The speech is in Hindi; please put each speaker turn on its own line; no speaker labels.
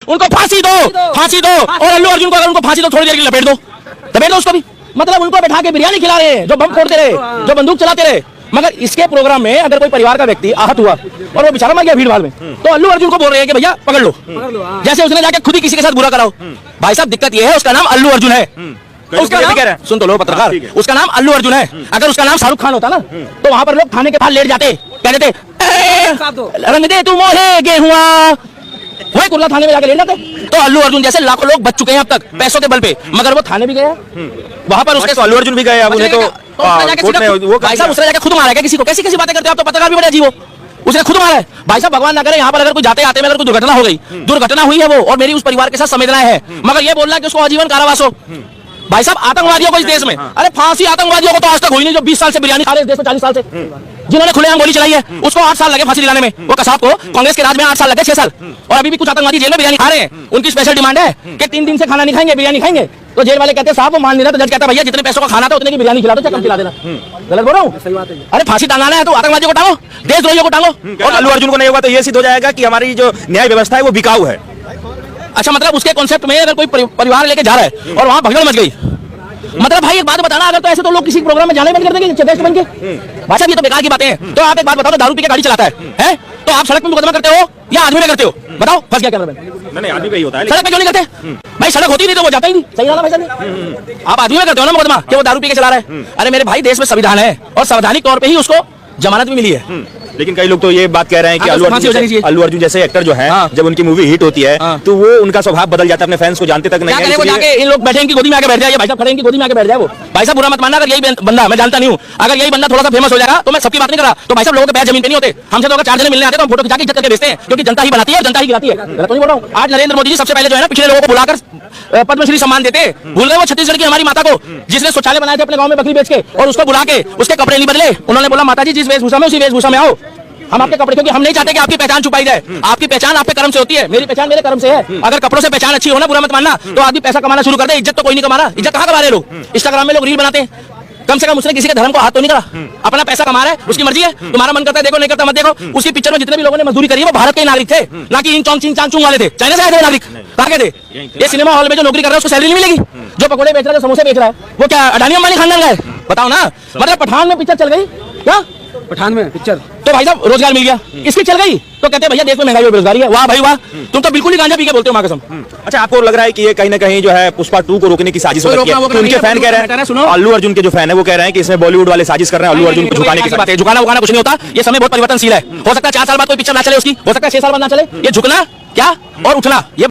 उनको फांसी दो, फांसी दो। और अल्लू अर्जुन को अगर उनको फांसी दो, थोड़ी देर के लिए लपेट दो उसको भी। मतलब उनको बैठा के बिरयानी खिला रहे हैं, जो बम फोड़ते रहे, जो बंदूक चलाते रहे। मगर इसके प्रोग्राम में अगर कोई परिवार का व्यक्ति आहत हुआ और वो बेचारा मर गया भीड़ भाड़ में, तो अल्लू अर्जुन को बोल रहे हैं कि भैया पकड़ लो, जैसे उसने जाके खुद ही किसी के साथ बुरा कराओ। भाई साहब दिक्कत ये है, उसका नाम अल्लू अर्जुन है। उसका नाम, सुन तो लो पत्रकार, उसका नाम अल्लू अर्जुन है। अगर उसका नाम शाहरुख खान होता ना, तो वहां पर लोग थाने के पास लेट जाते, कहते थे रंग दे तू मोहे गेहुआ, वही कुर्ला थाने में जाके लेट जाते। तो अल्लू अर्जुन जैसे लाखों लोग बच चुके हैं अब तक पैसों के बल पे, मगर वो थाने भी गया, वहां पर उसके
अल्लू अर्जुन भी गए, अब उन्हें तो
भाई साहब उसने जाके खुद मारा है किसी को। कैसी कैसी बातें करते हो आप, तो पत्रकार भी बड़े अजीब हो। उसने खुद मारा है। भाई साहब भगवान ना करे यहाँ पर अगर कोई जाते आते में अगर कोई दुर्घटना हो गई, दुर्घटना हुई है वो, और मेरी उस परिवार के साथ संवेदनाएं है, मगर ये बोल रहा है कि उसको आजीवन कारावास हो। भाई साहब आतंकवादियों को इस देश में, अरे फांसी आतंकवादियों को तो आज तक हुई नहीं, जो 20 साल से बिरयानी खा रहे हैं इस देश में, 40 साल से, जिन्होंने खुलेआम गोली चलाई है, उसको 8 साल लगे फांसी दिलाने में। वो कसाब को कांग्रेस के राज में 8 साल लगे, 6 साल, और अभी भी कुछ आतंकवादी जेल में बिरयानी खा रहे हैं। उनकी स्पेशल डिमांड है कि 3 दिन से खाना नहीं खाएंगे, बिरयानी खाएंगे। तो जेल वाले कहते हैं साहब वो मान नहीं रहा, तो जज कहता है भैया जितने पैसों का खाना था उतने की बिरयानी खिला दो, चाहे कम खिला देना। गलत बोल रहा हूँ? सही बात है। अरे फांसी टांगाना है तो आतंकवादियों को टांगो, देशद्रोहियों को टांगो।
और अल्लू अर्जुन को नहीं होगा तो ये सिद्ध हो जाएगा कि हमारी जो न्याय व्यवस्था है वो बिकाऊ है।
अच्छा, मतलब उसके कॉन्सेप्ट में अगर कोई परिवार लेके जा रहा है और वहां भगदड़ मच गई, मतलब भाई एक बात बताना, अगर तो ऐसे तो लोग किसी प्रोग्राम में जाने बंद कर देंगे बेस्ट बन के। भाई साहब ये तो बेकार की बातें हैं। तो आप एक बात बताओ, तो दारू पी के गाड़ी चलाता है तो आप सड़क पे मुकदमा करते हो या आदमी में करते हो? बताओ, फंस गया कैमरामैन।
नहीं, आदमी पे ही होता है,
सड़क पे क्यों नहीं करते? भाई सड़क होती नहीं तो वो जाता ही नहीं। सही है ना भाई साहब? आप आदमी में करते हो ना मुकदमा कि वो दारू पी के चला रहा है। अरे मेरे भाई देश में संविधान है और संवैधानिक तौर पे ही उसको जमानत भी मिली है।
लेकिन कई लोग तो ये बात कह रहे हैं कि अल्लू अर्जुन जैसे एक्टर जो है, जब उनकी मूवी हिट होती है तो वो उनका स्वभाव बदल जाता है, अपने फैंस को जानते तक नहीं है।
वो जाके इन लोग बैठे इनकी गोदी में आके बैठ जाए, भाई साहब खड़े इनकी गोदी में आके बैठ जाए। वो भाई साहब बुरा मत मानना, अगर यही बंदा, मैं जानता नहीं हूँ, अगर यही बंदा थोड़ा सा फेमस हो जाएगा, तो मैं सबकी बात नहीं कर रहा, तो भाई साहब लोगों के पैर जमीन पे नहीं होते। हमसे तो अगर 4 जने मिलने आते तो फोटो खिंचा के इज्जत करके भेजते हैं, क्योंकि जनता ही बनाती है और जनता ही गिराती है। गलत नहीं बोल रहा हूँ? आज नरेंद्र मोदी जी सबसे पहले जो है ना, पिछले लोगों को बुलाकर पद्मश्री सम्मान देते, भूल गए वो छत्तीसगढ़ की हमारी माता को, जिसने शौचालय बनाए थे अपने गांव में बकरी बेच के, और उसको बुला के उसके कपड़े नहीं बदले। उन्होंने बोला माता जी जिस वेशभूषा में उसी वेशभूषा में आओ, हम आपके कपड़े, क्योंकि हम नहीं चाहते कि आपकी पहचान छुपाई जाए। आपकी पहचान आपके कर्म से होती है, मेरी पहचान मेरे कर्म से है। अगर कपड़ों से पहचान अच्छी हो ना, बुरा मत मानना, तो आदमी पैसा कमाना शुरू कर दे। इज्जत तो कोई नहीं कमा रहा, इज्जत कहाँ कमा रहे लोग? इंस्टाग्राम में लोग रील बनाते हैं, कम से कम उसने किसी के धर्म को हाथ तो नहीं करा, अपना पैसा कमा रहा है, उसकी मर्जी है। तुम्हारा मन करता है देखो, नहीं करता मत देखो। उसकी पिक्चर में जितने भी लोगों ने मजदूरी करी है वो भारत के नागरिक थे, ना कि चिंग चांग चुंग वाले थे। चाइना से आए थे नागरिक, कहाँ के थे? ये सिनेमा हॉल में जो नौकरी कर रहा है उसको सैलरी नहीं मिलेगी। जो पकौड़े बेच रहा है, जो समोसे बेच रहा है, वो क्या अडानी अंबानी खानदान का है? बताओ ना। मतलब पठान में पिक्चर चल गई क्या? पठान में पिक्चर तो भाई साहब रोजगार मिल गया, इसकी चल गई तो कहते हैं भैया देश में महंगाई और बेरोजगारी है। वाह भाई वाह, तुम तो बिल्कुल ही गांजा पी के बोलते हो मां कसम।
अच्छा, आपको लग रहा है कि ये कहीं ना कहीं जो है पुष्पा 2 को रोकने की साजिश हो रही है? उनके फैन कह रहे हैं, अल्लू अर्जुन के जो फैन है वो कह रहे हैं कि इसमें बॉलीवुड वाले साजिश कर रहे हैं अल्लू अर्जुन को झुकाने की बात है। झुकाना उगाना कुछ नहीं होता, ये समय बहुत परिवर्तनशील है। हो सकता है 4 साल बाद कोई पिक्चर ना चले उसकी, हो सकता है 6 साल बाद ना चले। ये झुकना क्या और उठना, ये